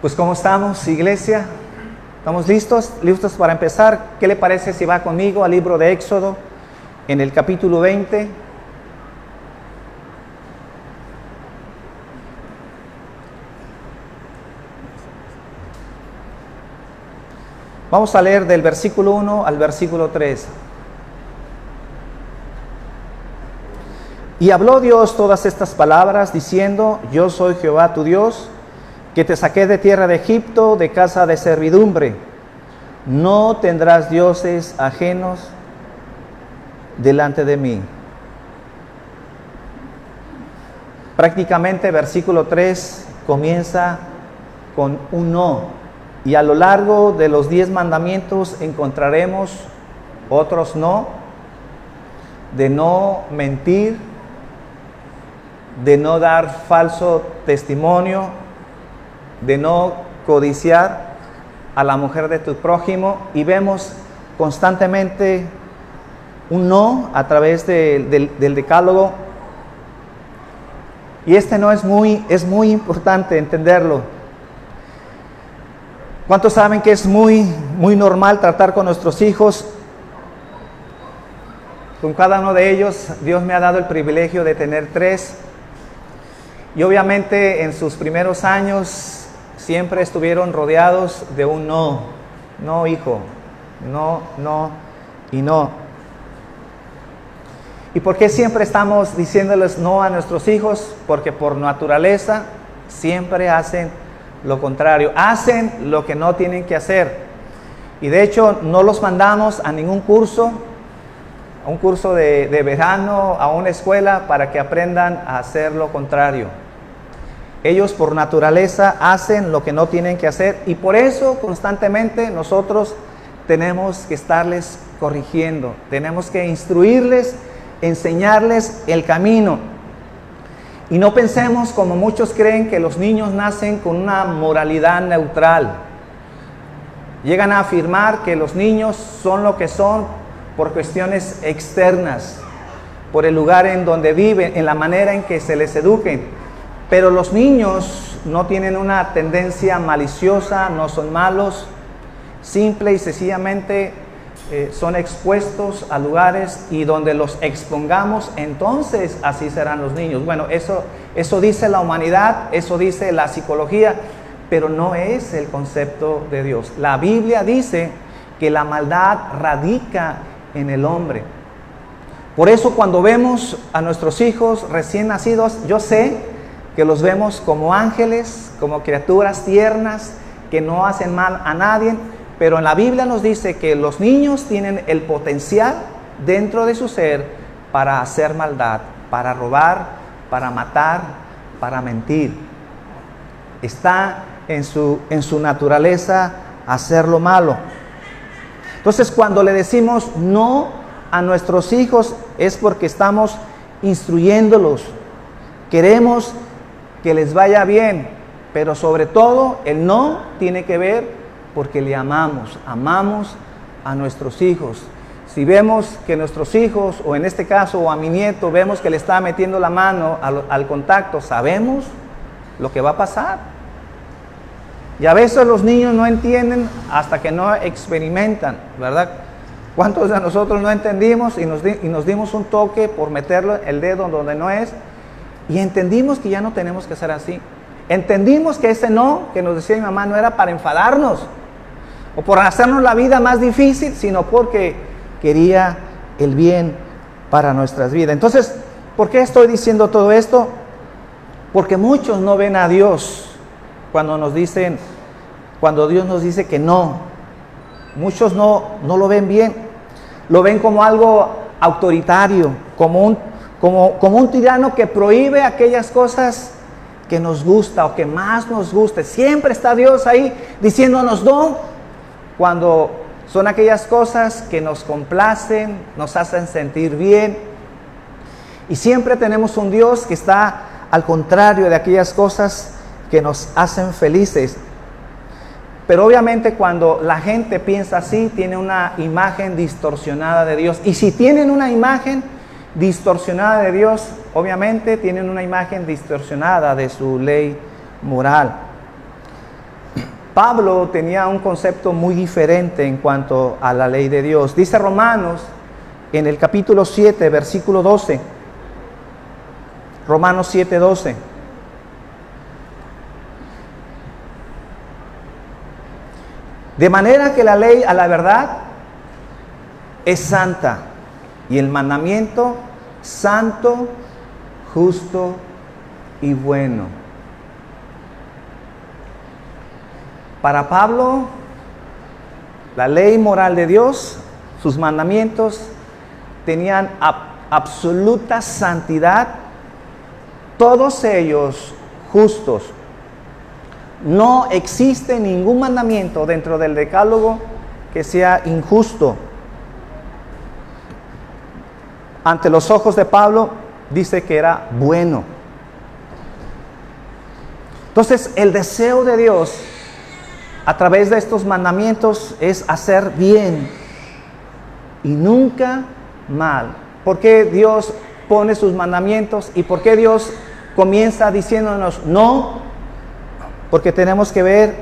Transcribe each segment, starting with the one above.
Pues ¿cómo estamos, iglesia? ¿Estamos listos? ¿Listos para empezar? ¿Qué le parece si va conmigo al libro de Éxodo, en el capítulo 20? Vamos a leer del versículo 1 al versículo 3. Y habló Dios todas estas palabras, diciendo: Yo soy Jehová tu Dios, que te saqué de tierra de Egipto, de casa de servidumbre. No tendrás dioses ajenos delante de mí. Prácticamente versículo 3 comienza con un no. Y a lo largo de los 10 mandamientos encontraremos otros no. De no mentir, de no dar falso testimonio, de no codiciar a la mujer de tu prójimo, y vemos constantemente un no a través del decálogo. Y este no es muy importante entenderlo. ¿Cuántos saben que es muy normal tratar con nuestros hijos? Con cada uno de ellos, Dios me ha dado el privilegio de tener 3. Y obviamente en sus primeros años siempre estuvieron rodeados de un no. No, hijo. No, no y no. ¿Y por qué siempre estamos diciéndoles no a nuestros hijos? Porque por naturaleza siempre hacen lo contrario. Hacen lo que no tienen que hacer. Y de hecho no los mandamos a ningún curso, a un curso de verano, a una escuela, para que aprendan a hacer lo contrario. Ellos por naturaleza hacen lo que no tienen que hacer, y por eso constantemente nosotros tenemos que estarles corrigiendo, tenemos que instruirles, enseñarles el camino. Y no pensemos, como muchos creen, que los niños nacen con una moralidad neutral. Llegan a afirmar que los niños son lo que son por cuestiones externas, por el lugar en donde viven, en la manera en que se les eduquen. Pero los niños no tienen una tendencia maliciosa, no son malos, simple y sencillamente son expuestos a lugares, y donde los expongamos, entonces así serán los niños. Bueno, eso dice la humanidad, eso dice la psicología, pero no es el concepto de Dios. La Biblia dice que la maldad radica en el hombre. Por eso cuando vemos a nuestros hijos recién nacidos, yo sé que los vemos como ángeles, como criaturas tiernas, que no hacen mal a nadie, pero en la Biblia nos dice que los niños tienen el potencial dentro de su ser para hacer maldad, para robar, para matar, para mentir. Está en su naturaleza hacer lo malo. Entonces, cuando le decimos no a nuestros hijos, es porque estamos instruyéndolos. Queremos que les vaya bien, pero sobre todo el no tiene que ver porque le amamos a nuestros hijos. Si vemos que nuestros hijos, o en este caso, o a mi nieto, vemos que le está metiendo la mano al contacto, sabemos lo que va a pasar. Y a veces los niños no entienden hasta que no experimentan, ¿verdad? ¿Cuántos de nosotros no entendimos y nos dimos un toque por meterle el dedo donde no es? Y entendimos que ya no tenemos que ser así. Entendimos que ese no que nos decía mi mamá no era para enfadarnos o por hacernos la vida más difícil, sino porque quería el bien para nuestras vidas. Entonces, ¿por qué estoy diciendo todo esto? Porque muchos no ven a Dios cuando Dios nos dice que no. Muchos no lo ven bien. Lo ven como algo autoritario, como un tirano que prohíbe aquellas cosas que nos gusta o que más nos guste. Siempre está Dios ahí diciéndonos no, cuando son aquellas cosas que nos complacen, nos hacen sentir bien. Y siempre tenemos un Dios que está al contrario de aquellas cosas que nos hacen felices. Pero obviamente cuando la gente piensa así, tiene una imagen distorsionada de Dios. Y si tienen una imagen distorsionada de Dios, obviamente tienen una imagen distorsionada de su ley moral. Pablo tenía un concepto muy diferente en cuanto a la ley de Dios. Dice Romanos en el capítulo 7, versículo 12. Romanos 7, 12. De manera que la ley a la verdad es santa y el mandamiento santo, justo y bueno. Para Pablo, la ley moral de Dios, sus mandamientos, tenían absoluta santidad, todos ellos justos. No existe ningún mandamiento dentro del decálogo que sea injusto. Ante los ojos de Pablo, dice que era bueno. Entonces, el deseo de Dios a través de estos mandamientos es hacer bien y nunca mal. ¿Por qué Dios pone sus mandamientos y por qué Dios comienza diciéndonos no? Porque tenemos que ver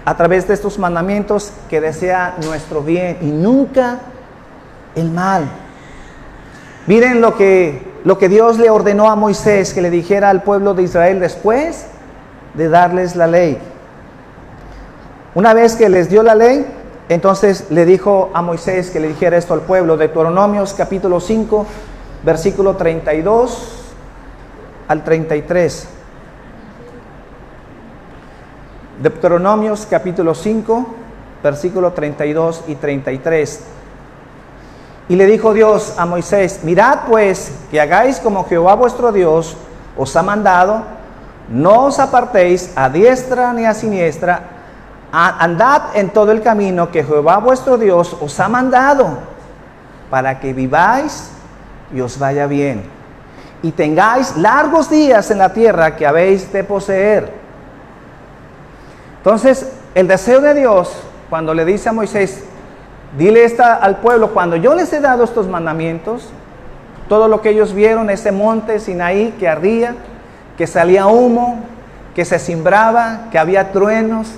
a través de estos mandamientos que desea nuestro bien y nunca el mal. Miren lo que Dios le ordenó a Moisés que le dijera al pueblo de Israel después de darles la ley. Una vez que les dio la ley, entonces le dijo a Moisés que le dijera esto al pueblo. Deuteronomios capítulo 5, versículo 32 al 33. Deuteronomios capítulo 5, versículo 32 y 33. Y le dijo Dios a Moisés: mirad pues que hagáis como Jehová vuestro Dios os ha mandado, no os apartéis a diestra ni a siniestra, andad en todo el camino que Jehová vuestro Dios os ha mandado, para que viváis y os vaya bien, y tengáis largos días en la tierra que habéis de poseer. Entonces, el deseo de Dios, cuando le dice a Moisés, dile al pueblo, cuando yo les he dado estos mandamientos, todo lo que ellos vieron, ese monte Sinaí que ardía, que salía humo, que se cimbraba, que había truenos,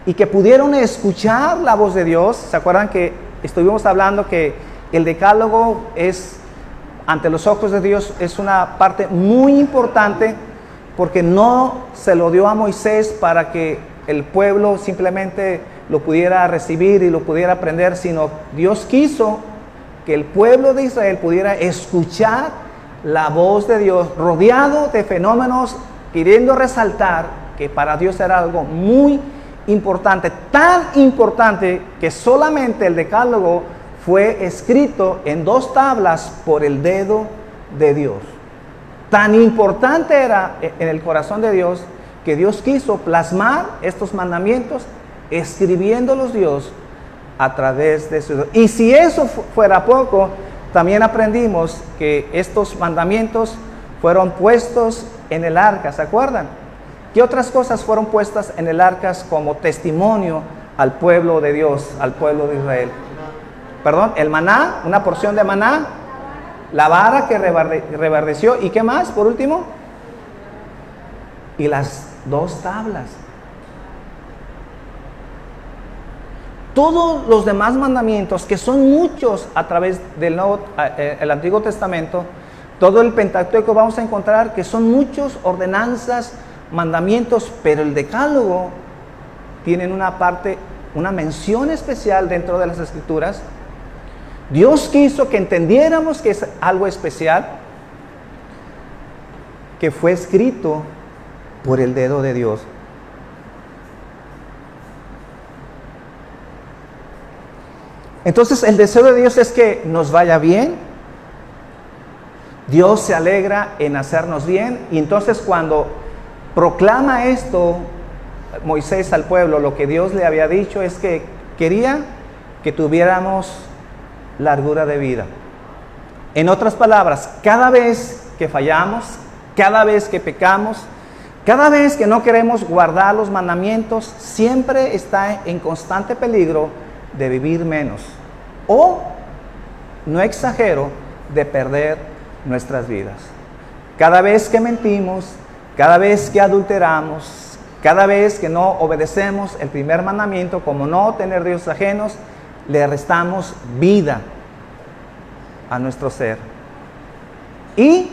y que pudieron escuchar la voz de Dios. ¿Se acuerdan que estuvimos hablando que el decálogo es, ante los ojos de Dios, es una parte muy importante, porque no se lo dio a Moisés para que el pueblo simplemente lo pudiera recibir y lo pudiera aprender, sino Dios quiso que el pueblo de Israel pudiera escuchar la voz de Dios, rodeado de fenómenos, queriendo resaltar que para Dios era algo muy importante, tan importante que solamente el decálogo fue escrito en 2 tablas por el dedo de Dios. Tan importante era en el corazón de Dios que Dios quiso plasmar estos mandamientos, escribiéndolos Dios a través de su... Y si eso fuera poco, también aprendimos que estos mandamientos fueron puestos en el arca, ¿se acuerdan? ¿Qué otras cosas fueron puestas en el arca como testimonio al pueblo de Dios, al pueblo de Israel? Perdón, el maná, una porción de maná, la vara que reverdeció, ¿y qué más por último? Y las 2 tablas. Todos los demás mandamientos, que son muchos a través del el Antiguo Testamento, todo el Pentateuco vamos a encontrar que son muchos ordenanzas, mandamientos, pero el decálogo tienen una parte, una mención especial dentro de las Escrituras. Dios quiso que entendiéramos que es algo especial, que fue escrito por el dedo de Dios. Entonces, el deseo de Dios es que nos vaya bien. Dios se alegra en hacernos bien. Y entonces, cuando proclama esto Moisés al pueblo, lo que Dios le había dicho es que quería que tuviéramos largura de vida. En otras palabras, cada vez que fallamos, cada vez que pecamos, cada vez que no queremos guardar los mandamientos, siempre está en constante peligro de vivir menos. O, no exagero, de perder nuestras vidas. Cada vez que mentimos, cada vez que adulteramos, Cada vez que no obedecemos el primer mandamiento, como no tener dioses ajenos, le restamos vida a nuestro ser. Y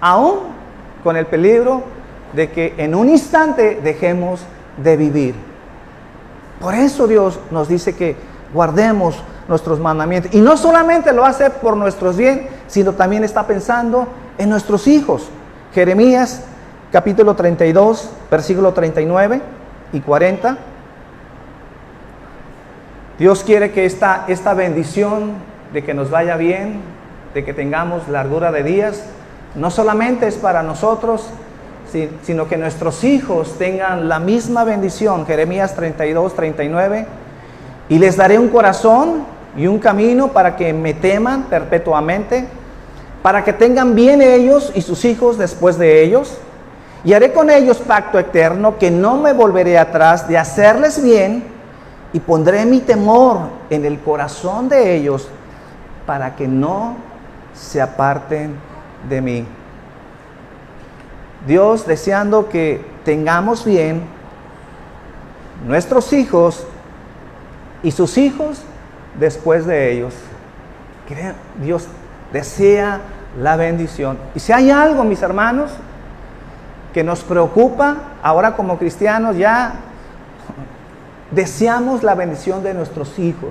aún con el peligro de que en un instante dejemos de vivir. Por eso Dios nos dice que guardemos nuestros mandamientos. Y no solamente lo hace por nuestros bien, sino también está pensando en nuestros hijos. Jeremías capítulo 32, versículo 39 y 40. Dios quiere que esta bendición de que nos vaya bien, de que tengamos largura de días, no solamente es para nosotros, sino que nuestros hijos tengan la misma bendición. Jeremías 32, 39. Y les daré un corazón y un camino para que me teman perpetuamente, para que tengan bien ellos y sus hijos después de ellos. Y haré con ellos pacto eterno, que no me volveré atrás de hacerles bien, y pondré mi temor en el corazón de ellos, para que no se aparten de mí. Dios deseando que tengamos bien nuestros hijos y sus hijos después de ellos. Dios desea la bendición. Y si hay algo, mis hermanos, que nos preocupa ahora como cristianos, ya deseamos la bendición de nuestros hijos.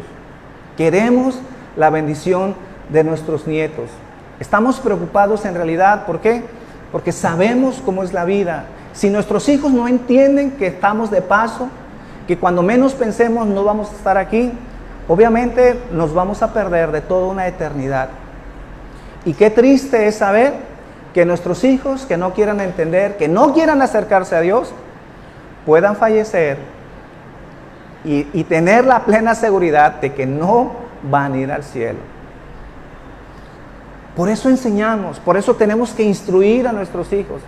Queremos la bendición de nuestros nietos. Estamos preocupados en realidad, ¿por qué? Porque sabemos cómo es la vida. Si nuestros hijos no entienden que estamos de paso, que cuando menos pensemos no vamos a estar aquí, obviamente nos vamos a perder de toda una eternidad. Y qué triste es saber que nuestros hijos que no quieran entender, que no quieran acercarse a Dios, puedan fallecer y tener la plena seguridad de que no van a ir al cielo. Por eso enseñamos, por eso tenemos que instruir a nuestros hijos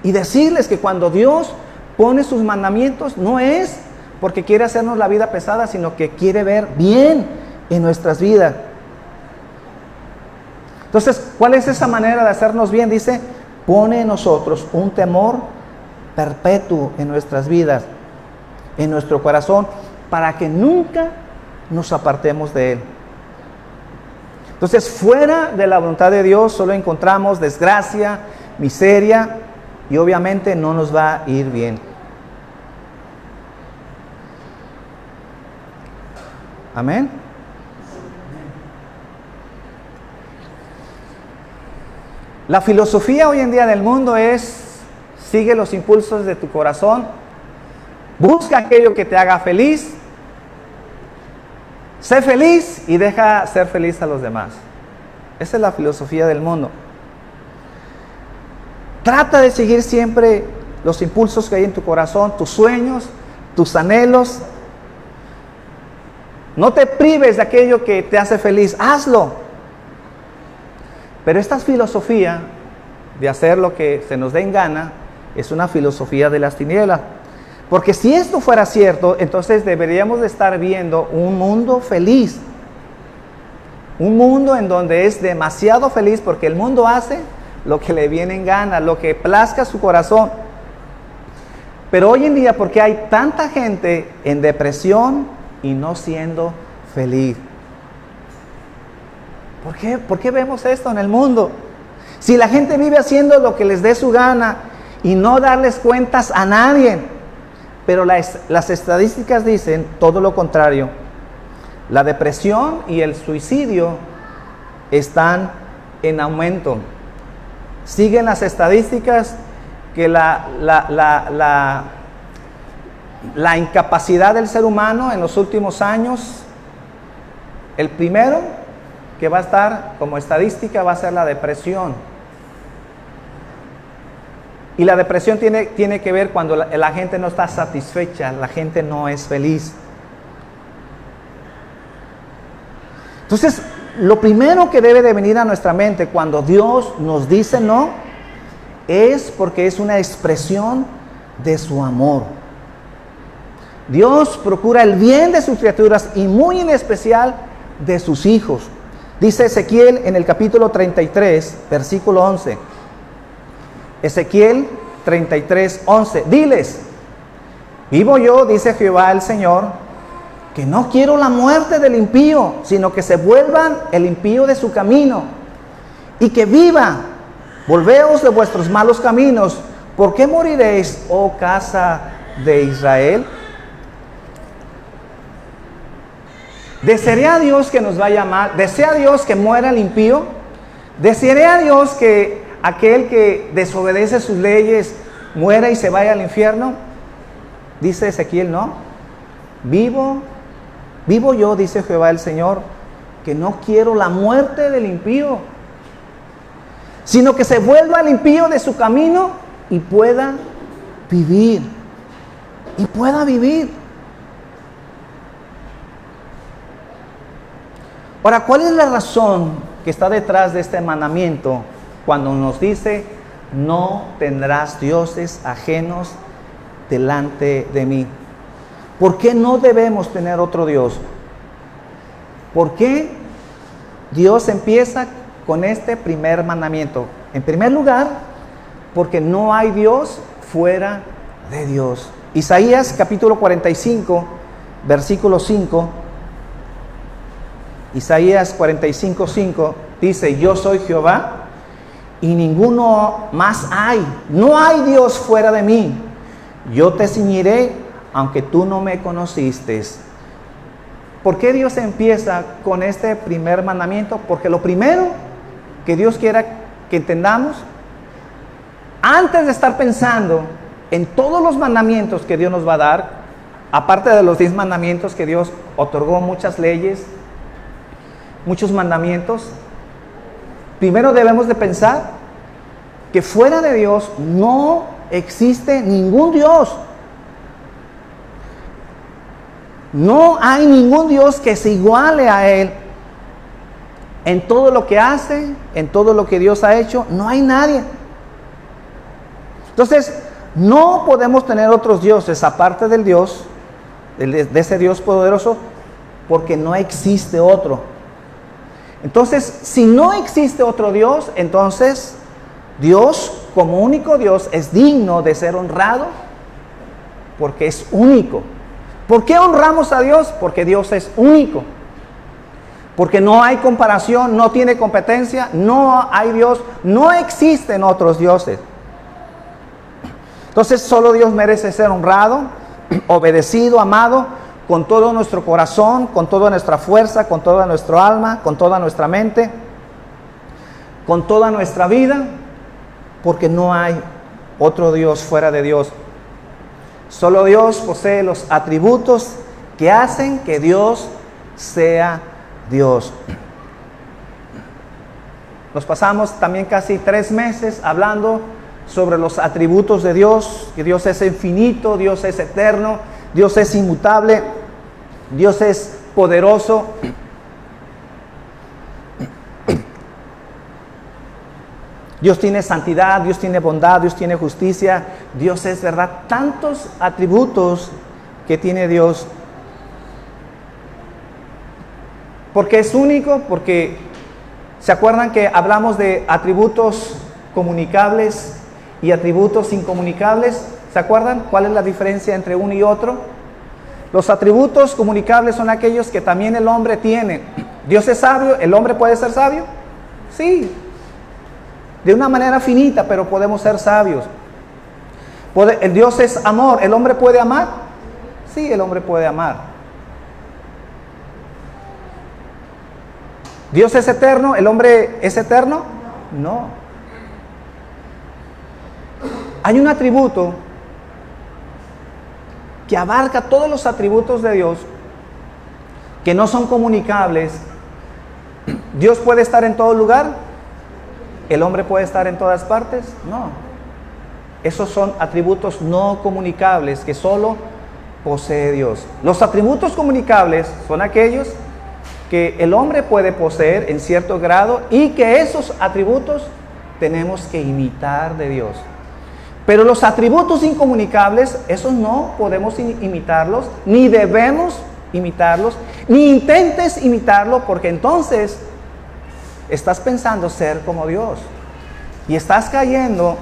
y decirles que cuando Dios pone sus mandamientos, no es porque quiere hacernos la vida pesada, sino que quiere ver bien en nuestras vidas. Entonces, ¿cuál es esa manera de hacernos bien? Dice, pone en nosotros un temor perpetuo en nuestras vidas, en nuestro corazón, para que nunca nos apartemos de Él. Entonces, fuera de la voluntad de Dios solo encontramos desgracia, miseria, y obviamente no nos va a ir bien. Amén. La filosofía hoy en día del mundo es: sigue los impulsos de tu corazón, busca aquello que te haga feliz, sé feliz y deja ser feliz a los demás. Esa es la filosofía del mundo. Trata de seguir siempre los impulsos que hay en tu corazón, tus sueños, tus anhelos. No te prives de aquello que te hace feliz, hazlo. Pero esta filosofía de hacer lo que se nos dé en gana es una filosofía de las tinieblas. Porque si esto fuera cierto, entonces deberíamos de estar viendo un mundo feliz. Un mundo en donde es demasiado feliz, porque el mundo hace lo que le viene en gana, lo que plazca a su corazón. Pero hoy en día, ¿por qué hay tanta gente en depresión y no siendo feliz? ¿Por qué vemos esto en el mundo? Si la gente vive haciendo lo que les dé su gana y no darles cuentas a nadie. Pero las estadísticas dicen todo lo contrario. La depresión y el suicidio están en aumento. Siguen las estadísticas que la incapacidad del ser humano en los últimos años, el primero que va a estar como estadística va a ser la depresión. Y la depresión tiene que ver cuando la gente no está satisfecha, la gente no es feliz. Entonces, lo primero que debe de venir a nuestra mente cuando Dios nos dice no, es porque es una expresión de su amor. Dios procura el bien de sus criaturas y muy en especial de sus hijos. Dice Ezequiel en el capítulo 33, versículo 11. Ezequiel 33, 11. Diles, Vivo yo, dice Jehová el Señor, que no quiero la muerte del impío, sino que se vuelvan el impío de su camino y que viva. Volveos de vuestros malos caminos. ¿Por qué moriréis, oh casa de Israel? ¿Desearía Dios que nos vaya mal? ¿Desea Dios que muera el impío? ¿Desearía Dios que aquel que desobedece sus leyes muera y se vaya al infierno? Dice Ezequiel, no. Vivo yo, dice Jehová el Señor, que no quiero la muerte del impío, sino que se vuelva el impío de su camino y pueda vivir. Y pueda vivir. Ahora, ¿cuál es la razón que está detrás de este mandamiento cuando nos dice, no tendrás dioses ajenos delante de mí? ¿Por qué no debemos tener otro Dios? ¿Por qué Dios empieza con este primer mandamiento? En primer lugar, porque no hay Dios fuera de Dios. Isaías capítulo 45, versículo 5. Isaías 45, 5 dice, yo soy Jehová y ninguno más hay. No hay Dios fuera de mí. Yo te ceñiré aunque tú no me conociste. ¿Por qué Dios empieza con este primer mandamiento? Porque lo primero que Dios quiere que entendamos, antes de estar pensando en todos los mandamientos que Dios nos va a dar, aparte de los 10 mandamientos que Dios otorgó, muchas leyes, muchos mandamientos, primero debemos de pensar que fuera de Dios no existe ningún Dios. No hay ningún Dios que se iguale a Él. En todo lo que hace, en todo lo que Dios ha hecho, no hay nadie. Entonces, no podemos tener otros dioses aparte del Dios, de ese Dios poderoso, porque no existe otro. Entonces, si no existe otro Dios, entonces Dios, como único Dios, es digno de ser honrado, porque es único. ¿Por qué honramos a Dios? Porque Dios es único. Porque no hay comparación, no tiene competencia, no hay Dios, no existen otros dioses. Entonces solo Dios merece ser honrado, obedecido, amado, con todo nuestro corazón, con toda nuestra fuerza, con toda nuestra alma, con toda nuestra mente, con toda nuestra vida, porque no hay otro Dios fuera de Dios. Solo Dios posee los atributos que hacen que Dios sea Dios. Nos pasamos también casi 3 meses hablando sobre los atributos de Dios, que Dios es infinito, Dios es eterno, Dios es inmutable, Dios es poderoso. Dios tiene santidad, Dios tiene bondad, Dios tiene justicia, Dios es verdad. Tantos atributos que tiene Dios. Porque es único, porque ¿se acuerdan que hablamos de atributos comunicables y atributos incomunicables? ¿Se acuerdan cuál es la diferencia entre uno y otro? Los atributos comunicables son aquellos que también el hombre tiene. Dios es sabio, ¿el hombre puede ser sabio? Sí. De una manera finita, pero podemos ser sabios. El Dios es amor, ¿el hombre puede amar? Sí, el hombre puede amar. ¿Dios es eterno? ¿El hombre es eterno? No. Hay un atributo que abarca todos los atributos de Dios, que no son comunicables. ¿Dios puede estar en todo lugar? ¿El hombre puede estar en todas partes? No. Esos son atributos no comunicables que solo posee Dios. Los atributos comunicables son aquellos que el hombre puede poseer en cierto grado y que esos atributos tenemos que imitar de Dios. Pero los atributos incomunicables, esos no podemos imitarlos, ni debemos imitarlos, ni intentes imitarlo, porque entonces estás pensando ser como Dios y estás cayendo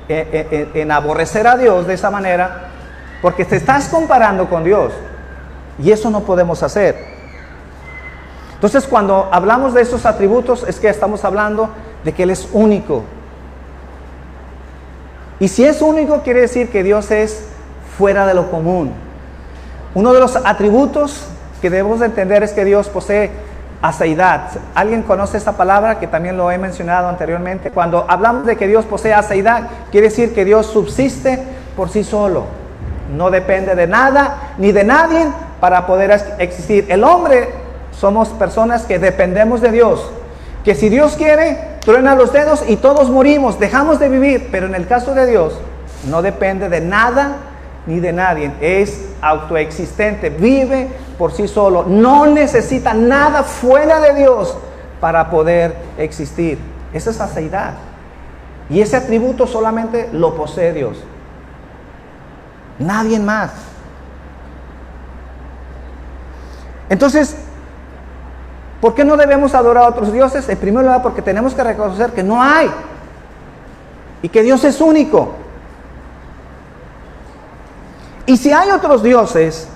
en aborrecer a Dios de esa manera, porque te estás comparando con Dios. Y eso no podemos hacer. Entonces, cuando hablamos de esos atributos, es que estamos hablando de que Él es único. Y si es único, quiere decir que Dios es fuera de lo común. Uno de los atributos que debemos de entender es que Dios posee aseidad. ¿Alguien conoce esta palabra? Que también lo he mencionado anteriormente. Cuando hablamos de que Dios posee aseidad, quiere decir que Dios subsiste por sí solo. No depende de nada ni de nadie para poder existir. El hombre somos personas que dependemos de Dios. Que si Dios quiere, truena los dedos y todos morimos, dejamos de vivir. Pero en el caso de Dios, no depende de nada ni de nadie. Es autoexistente, vive por sí solo. No necesita nada fuera de Dios para poder existir. Esa es aseidad. Y ese atributo solamente lo posee Dios. Nadie más. Entonces, ¿por qué no debemos adorar a otros dioses? En primer lugar, porque tenemos que reconocer que no hay. Y que Dios es único. Y si hay otros dioses,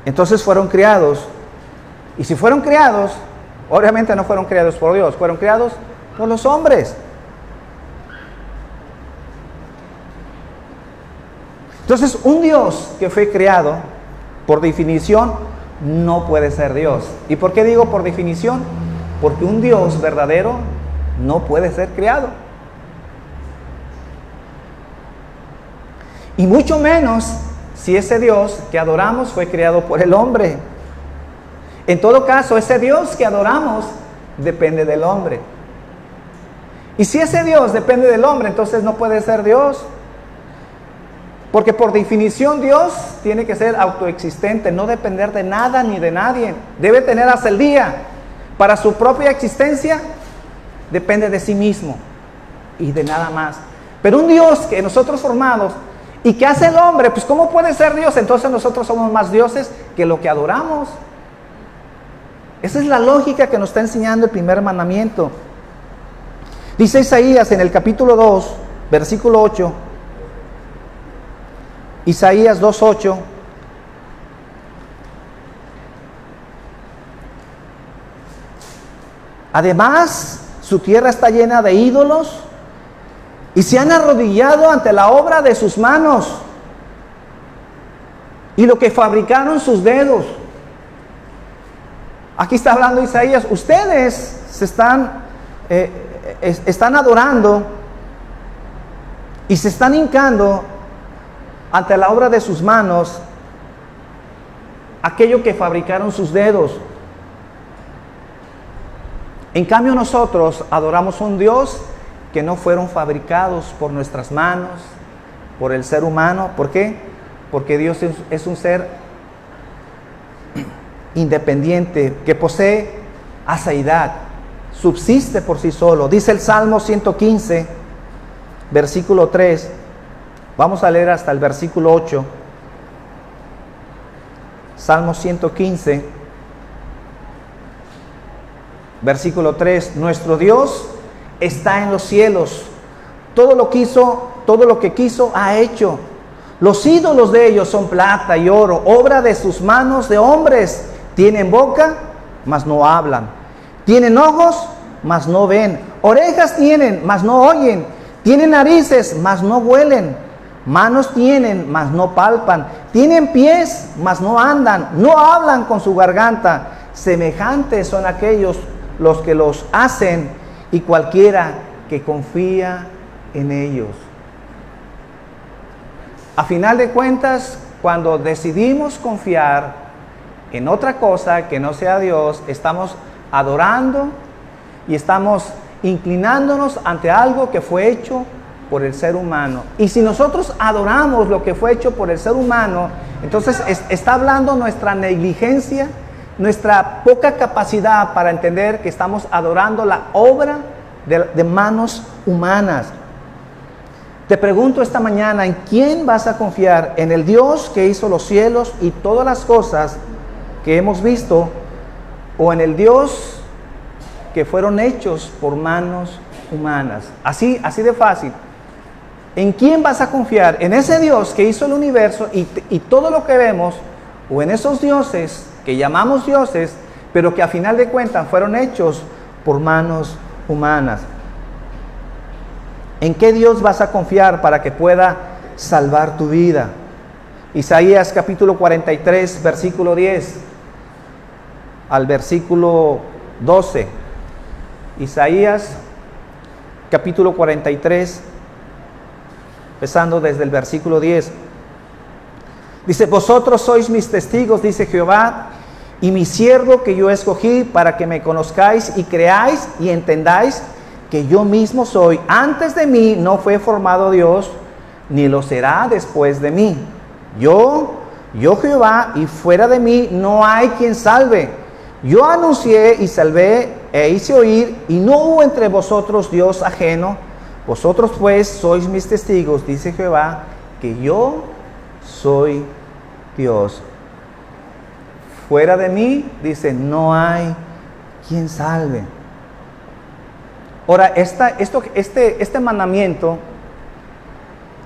entonces fueron creados. Y si fueron creados, obviamente no fueron creados por Dios, fueron creados por los hombres. Entonces, un Dios que fue creado, por definición, no puede ser Dios. ¿Y por qué digo por definición? Porque un Dios verdadero no puede ser creado. Y mucho menos si ese Dios que adoramos fue creado por el hombre. En todo caso, ese Dios que adoramos depende del hombre. Y si ese Dios depende del hombre, entonces no puede ser Dios. Porque por definición Dios tiene que ser autoexistente, no depender de nada ni de nadie. Debe tener hasta el día. Para su propia existencia depende de sí mismo y de nada más. Pero un Dios que nosotros formamos y que hace el hombre, pues ¿cómo puede ser Dios? Entonces nosotros somos más dioses que lo que adoramos. Esa es la lógica que nos está enseñando el primer mandamiento. Dice Isaías en el capítulo 2, versículo 8. Isaías 2:8. Además, su tierra está llena de ídolos y se han arrodillado ante la obra de sus manos y lo que fabricaron sus dedos. Aquí está hablando Isaías. Ustedes están adorando y se están hincando ante la obra de sus manos, aquello que fabricaron sus dedos. En cambio nosotros adoramos a un Dios que no fueron fabricados por nuestras manos, por el ser humano. ¿Por qué? Porque Dios es un ser independiente, que posee aseidad, subsiste por sí solo. Dice el Salmo 115, versículo 3. Vamos a leer hasta el versículo 8. Salmo 115, versículo 3. Nuestro Dios está en los cielos. Todo lo que quiso ha hecho. Los ídolos de ellos son plata y oro, obra de sus manos de hombres. Tienen boca, mas no hablan. Tienen ojos, mas no ven. Orejas tienen, mas no oyen. Tienen narices, mas no huelen. Manos tienen, mas no palpan. Tienen pies, mas no andan. No hablan con su garganta. Semejantes son aquellos los que los hacen y cualquiera que confía en ellos. A final de cuentas, cuando decidimos confiar en otra cosa que no sea Dios, estamos adorando y estamos inclinándonos ante algo que fue hecho por el ser humano. Y si nosotros adoramos lo que fue hecho por el ser humano, entonces está hablando nuestra negligencia, nuestra poca capacidad para entender que estamos adorando la obra de manos humanas. Te pregunto esta mañana, ¿en quién vas a confiar? ¿En el Dios que hizo los cielos y todas las cosas que hemos visto? ¿O en el Dios que fueron hechos por manos humanas? Así de fácil. ¿En quién vas a confiar? ¿En ese Dios que hizo el universo y todo lo que vemos? ¿O en esos dioses que llamamos dioses, pero que a final de cuentas fueron hechos por manos humanas? ¿En qué Dios vas a confiar para que pueda salvar tu vida? Isaías capítulo 43, versículo 10 al versículo 12. Isaías capítulo 43, empezando desde el versículo 10. Dice: vosotros sois mis testigos, dice Jehová, y mi siervo que yo escogí para que me conozcáis y creáis y entendáis que yo mismo soy. Antes de mí no fue formado Dios, ni lo será después de mí. Yo Jehová, y fuera de mí no hay quien salve. Yo anuncié y salvé e hice oír, y no hubo entre vosotros Dios ajeno. Vosotros pues sois mis testigos, dice Jehová, que yo soy Dios. Fuera de mí, dice, no hay quien salve. Ahora, este mandamiento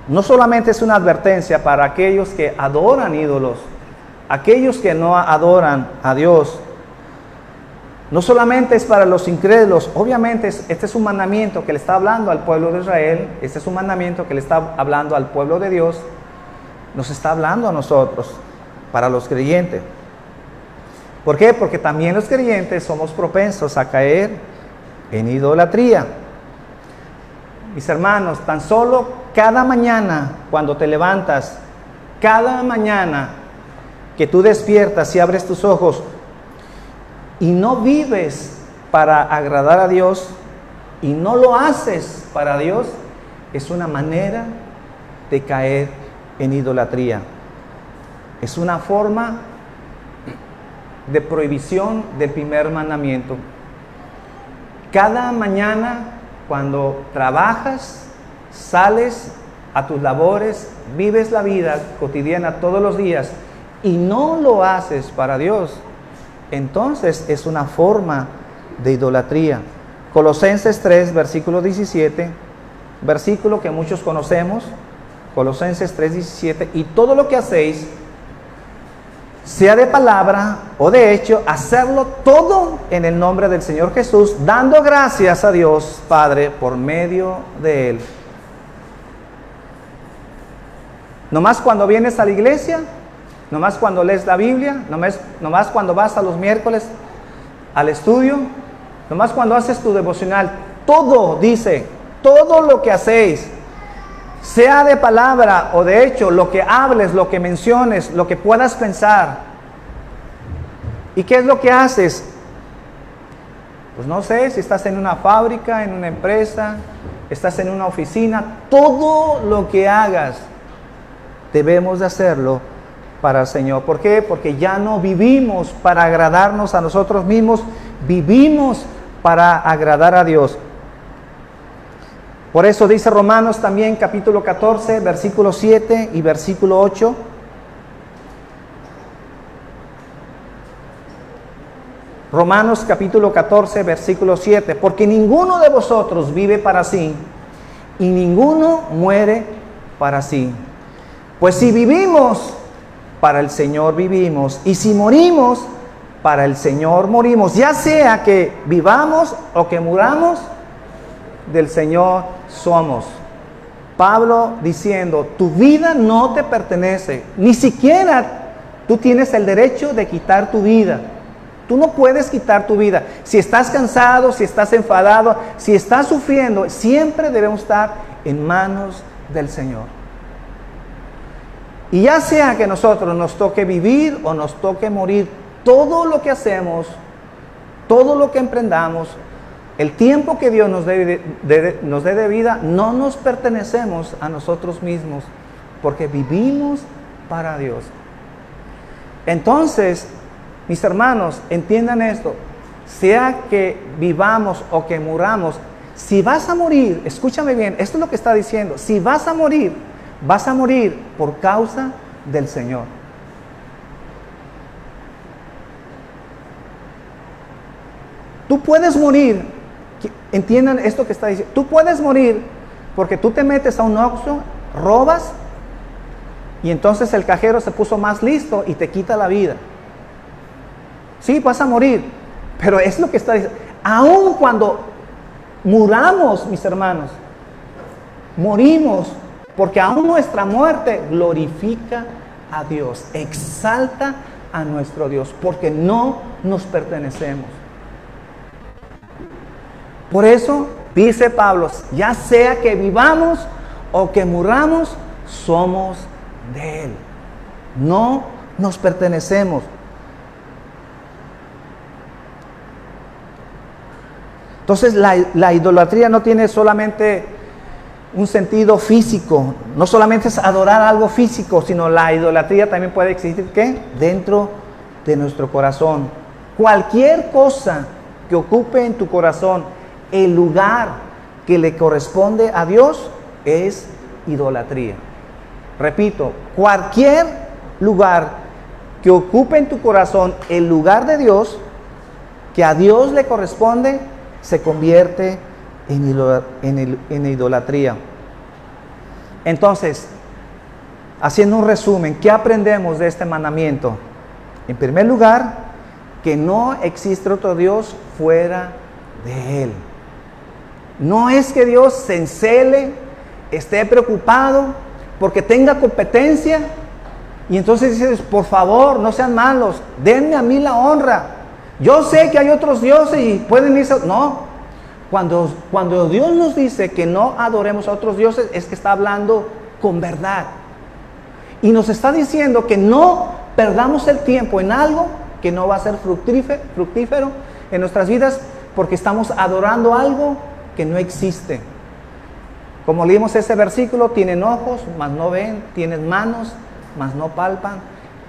no solamente es una advertencia para aquellos que adoran ídolos, aquellos que no adoran a Dios. No solamente es para los incrédulos, obviamente este es un mandamiento que le está hablando al pueblo de Israel, este es un mandamiento que le está hablando al pueblo de Dios, nos está hablando a nosotros, para los creyentes. ¿Por qué? Porque también los creyentes somos propensos a caer en idolatría. Mis hermanos, tan solo cada mañana cuando te levantas, cada mañana que tú despiertas y abres tus ojos y no vives para agradar a Dios y no lo haces para Dios, es una manera de caer en idolatría. Es una forma de prohibición del primer mandamiento. Cada mañana cuando trabajas, sales a tus labores, vives la vida cotidiana todos los días y no lo haces para Dios, entonces es una forma de idolatría. Colosenses 3, versículo 17, versículo que muchos conocemos, Colosenses 3, 17, y todo lo que hacéis, sea de palabra o de hecho, hacerlo todo en el nombre del Señor Jesús, dando gracias a Dios Padre por medio de Él. Nomás cuando vienes a la iglesia, nomás cuando lees la Biblia, nomás cuando vas a los miércoles al estudio, nomás cuando haces tu devocional, todo dice, todo lo que hacéis, sea de palabra o de hecho, lo que hables, lo que menciones, lo que puedas pensar. ¿Y qué es lo que haces? Pues no sé, si estás en una fábrica, en una empresa, estás en una oficina, todo lo que hagas, debemos de hacerlo para el Señor. ¿Por qué? Porque ya no vivimos para agradarnos a nosotros mismos, vivimos para agradar a Dios. Por eso dice Romanos también capítulo 14, versículo 7 y versículo 8. Romanos capítulo 14, versículo 7. Porque ninguno de vosotros vive para sí y ninguno muere para sí. Pues si vivimos, para el Señor vivimos, y si morimos, para el Señor morimos. Ya sea que vivamos o que muramos, del Señor somos. Pablo diciendo, tu vida no te pertenece, ni siquiera tú tienes el derecho de quitar tu vida. Tú no puedes quitar tu vida. Si estás cansado, si estás enfadado, si estás sufriendo, siempre debemos estar en manos del Señor. Y ya sea que nosotros nos toque vivir o nos toque morir, todo lo que hacemos, todo lo que emprendamos, el tiempo que Dios nos dé de vida, no nos pertenecemos a nosotros mismos, porque vivimos para Dios. Entonces, mis hermanos, entiendan esto, sea que vivamos o que muramos, si vas a morir, escúchame bien, esto es lo que está diciendo, si vas a morir por causa del Señor. Tú puedes morir, entiendan esto que está diciendo, tú puedes morir Porque tú te metes a un Oxxo, robas, y entonces el cajero se puso más listo y te quita la vida. Sí, vas a morir, pero es lo que está diciendo. Aun cuando muramos, mis hermanos, morimos, porque aún nuestra muerte glorifica a Dios, exalta a nuestro Dios, porque no nos pertenecemos. Por eso dice Pablo, ya sea que vivamos o que muramos, somos de Él. No nos pertenecemos. Entonces la idolatría no tiene solamente un sentido físico, no solamente es adorar algo físico, sino la idolatría también puede existir, ¿qué? Dentro de nuestro corazón. Cualquier cosa que ocupe en tu corazón el lugar que le corresponde a Dios es idolatría. Repito, cualquier lugar que ocupe en tu corazón el lugar de Dios, que a Dios le corresponde, se convierte en idolatría. Entonces, haciendo un resumen, ¿qué aprendemos de este mandamiento? En primer lugar, que no existe otro Dios fuera de Él. No es que Dios se encele, esté preocupado porque tenga competencia y entonces dices, por favor, no sean malos, denme a mí la honra. Yo sé que hay otros dioses y pueden irse. No, cuando Dios nos dice que no adoremos a otros dioses, es que está hablando con verdad. Y nos está diciendo que no perdamos el tiempo en algo que no va a ser fructífero en nuestras vidas, porque estamos adorando algo que no existe. Como leímos ese versículo, tienen ojos, mas no ven, tienen manos, mas no palpan,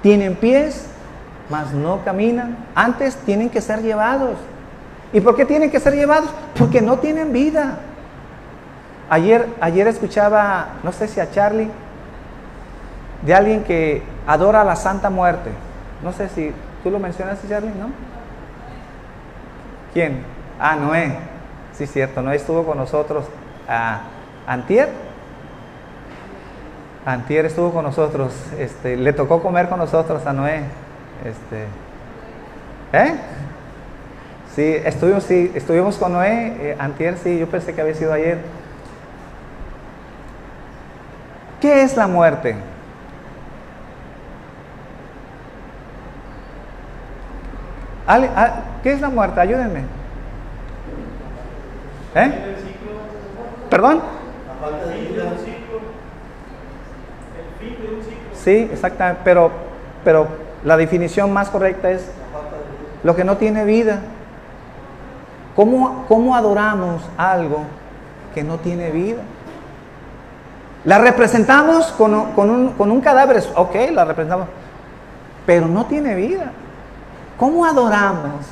tienen pies, mas no caminan. Antes tienen que ser llevados. ¿Y por qué tienen que ser llevados? Porque no tienen vida. Ayer escuchaba, no sé si a Charlie, de alguien que adora a la Santa Muerte. No sé si tú lo mencionaste, Charlie, ¿no? ¿Quién? Ah, Noé. Sí, cierto, Noé estuvo con nosotros. Antier estuvo con nosotros. Le tocó comer con nosotros a Noé. Sí, estuvimos con Noé. Antier, sí, yo pensé que había sido ayer. ¿Qué es la muerte? ¿Qué es la muerte? Ayúdenme. ¿Perdón? Sí, exactamente, pero la definición más correcta es lo que no tiene vida. ¿Cómo adoramos algo que no tiene vida? La representamos con un cadáver, ok, la representamos, pero no tiene vida. ¿Cómo adoramos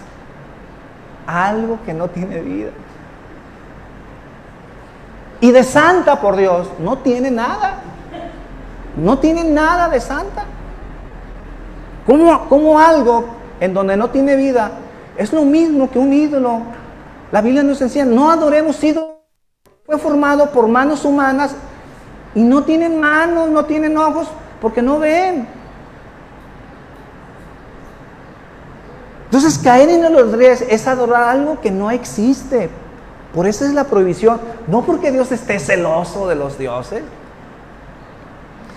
algo que no tiene vida? Y de santa, por Dios, no tiene nada. No tiene nada de santa. ¿Cómo algo en donde no tiene vida es lo mismo que un ídolo? La Biblia nos enseña, no adoremos ídolos. Fue formado por manos humanas y no tienen manos, no tienen ojos, porque no ven. Entonces, caer en los riesgos es adorar algo que no existe. Por eso es la prohibición, no porque Dios esté celoso de los dioses.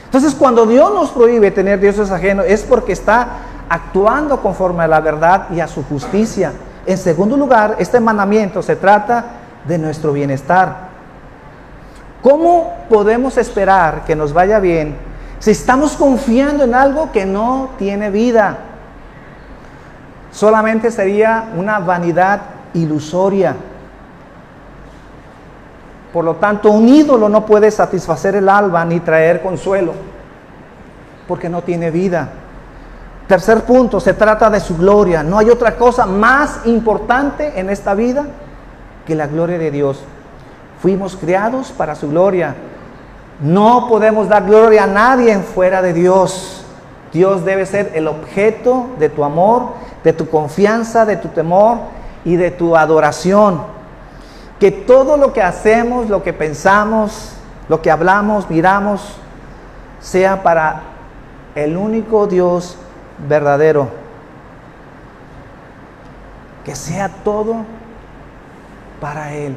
Entonces, cuando Dios nos prohíbe tener dioses ajenos, es porque está actuando conforme a la verdad y a su justicia. En segundo lugar, este mandamiento se trata de nuestro bienestar. ¿Cómo podemos esperar que nos vaya bien si estamos confiando en algo que no tiene vida? Solamente sería una vanidad ilusoria. Por lo tanto, un ídolo no puede satisfacer el alma ni traer consuelo, porque no tiene vida. Tercer punto, se trata de su gloria. No hay otra cosa más importante en esta vida que la gloria de Dios. Fuimos creados para su gloria. No podemos dar gloria a nadie fuera de Dios. Dios debe ser el objeto de tu amor, de tu confianza, de tu temor y de tu adoración. que todo lo que hacemos, lo que pensamos, lo que hablamos, miramos, sea para el único Dios verdadero. Que sea todo para Él.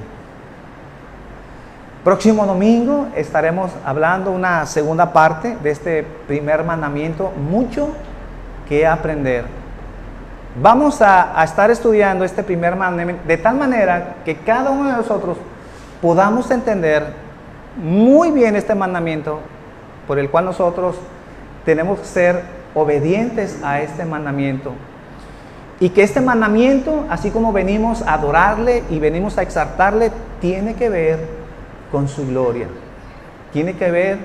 Próximo domingo estaremos hablando una segunda parte de este primer mandamiento, mucho que aprender. Vamos a estar estudiando este primer mandamiento de tal manera que cada uno de nosotros podamos entender muy bien este mandamiento por el cual nosotros tenemos que ser obedientes a este mandamiento. Y que este mandamiento, así como venimos a adorarle y venimos a exaltarle, tiene que ver con su gloria, tiene que ver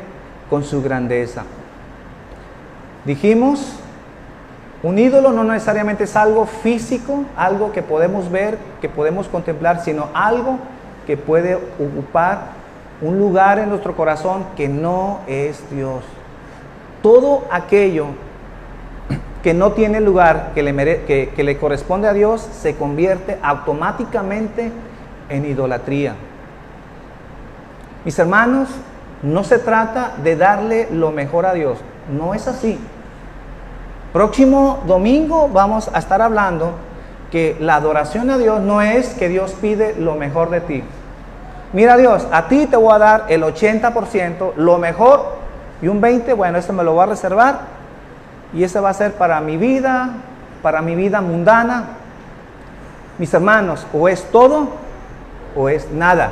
con su grandeza. Dijimos, un ídolo no necesariamente es algo físico, algo que podemos ver, que podemos contemplar, sino algo que puede ocupar un lugar en nuestro corazón que no es Dios. Todo aquello que no tiene lugar, que le corresponde a Dios, se convierte automáticamente en idolatría. Mis hermanos, no se trata de darle lo mejor a Dios, no es así. Próximo domingo vamos a estar hablando que la adoración a Dios no es que Dios pide lo mejor de ti. Mira Dios, a ti te voy a dar el 80%, lo mejor, y un 20%, bueno, esto me lo voy a reservar, y ese va a ser para mi vida mundana. Mis hermanos, o es todo, o es nada.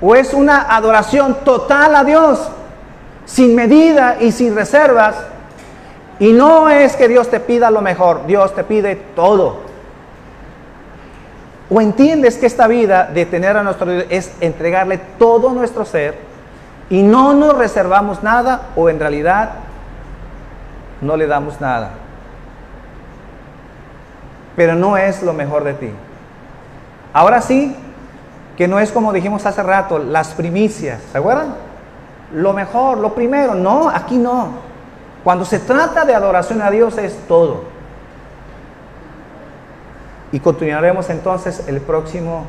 O es una adoración total a Dios, sin medida y sin reservas. Y no es que Dios te pida lo mejor, Dios te pide todo. O entiendes que esta vida de tener a nuestro Dios es entregarle todo nuestro ser y no nos reservamos nada, o en realidad no le damos nada. Pero no es lo mejor de ti. Ahora sí, que no es como dijimos hace rato, las primicias, ¿se acuerdan? Lo mejor, lo primero, no, aquí no. Cuando se trata de adoración a Dios es todo. Y continuaremos entonces el próximo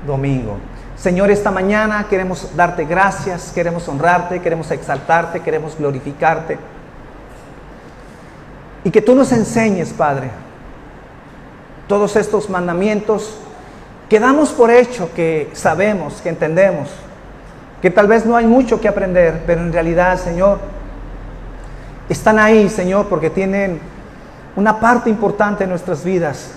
domingo. Señor, esta mañana queremos darte gracias, queremos honrarte, queremos exaltarte, queremos glorificarte. Y que tú nos enseñes, Padre, todos estos mandamientos que damos por hecho, que sabemos, que entendemos, que tal vez no hay mucho que aprender, pero en realidad, Señor, están ahí, Señor, porque tienen una parte importante en nuestras vidas.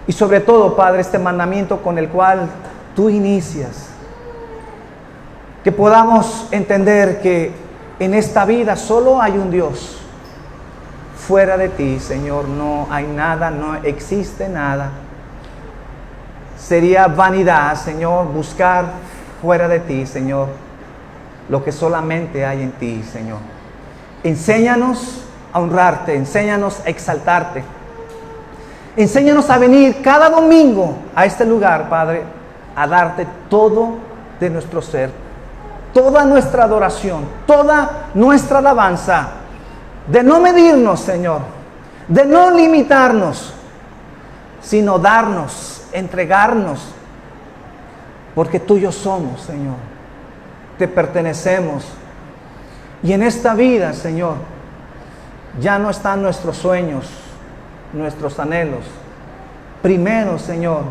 Y sobre todo, Padre, este mandamiento con el cual tú inicias, que podamos entender que en esta vida solo hay un Dios. Fuera de ti, Señor, no hay nada, no existe nada. Sería vanidad, Señor, buscar fuera de ti, Señor, lo que solamente hay en ti, Señor. Enséñanos a honrarte, enséñanos a exaltarte. Enséñanos a venir cada domingo a este lugar, Padre, a darte todo de nuestro ser, toda nuestra adoración, toda nuestra alabanza, de no medirnos, Señor, de no limitarnos, sino darnos, entregarnos, porque tuyos somos, Señor, te pertenecemos. Y en esta vida, Señor, ya no están nuestros sueños, nuestros anhelos. Primero, Señor,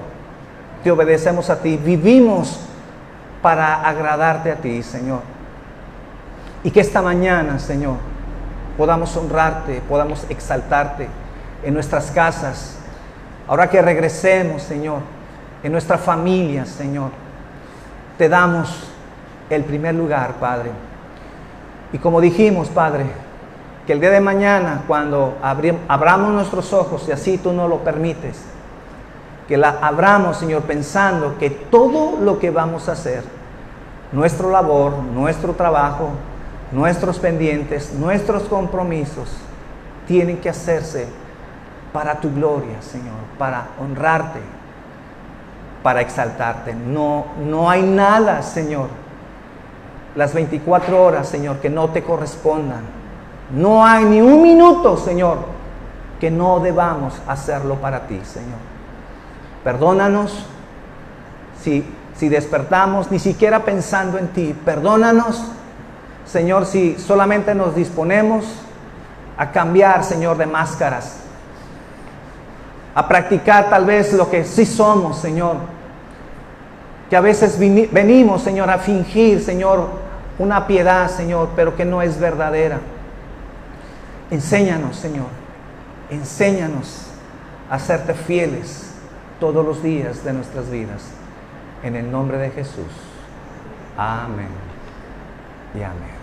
te obedecemos a ti, vivimos para agradarte a ti, Señor. Y que esta mañana, Señor, podamos honrarte, podamos exaltarte en nuestras casas. Ahora que regresemos, Señor, en nuestra familia, Señor, te damos el primer lugar, Padre. Y como dijimos, Padre, que el día de mañana, cuando abramos nuestros ojos, y así tú nos lo permites, que la abramos, Señor, pensando que todo lo que vamos a hacer, nuestra labor, nuestro trabajo, nuestros pendientes, nuestros compromisos, tienen que hacerse para tu gloria, Señor, para honrarte, para exaltarte. No hay nada, Señor, las 24 horas, Señor, que no te correspondan. No hay ni un minuto, Señor, que no debamos hacerlo para ti, Señor. Perdónanos si despertamos ni siquiera pensando en ti. Perdónanos, Señor, si solamente nos disponemos a cambiar, Señor, de máscaras, a practicar tal vez lo que sí somos, Señor. Que a veces venimos, Señor, a fingir, Señor, una piedad, Señor, pero que no es verdadera. Enséñanos, Señor, enséñanos a serte fieles todos los días de nuestras vidas. En el nombre de Jesús. Amén y amén.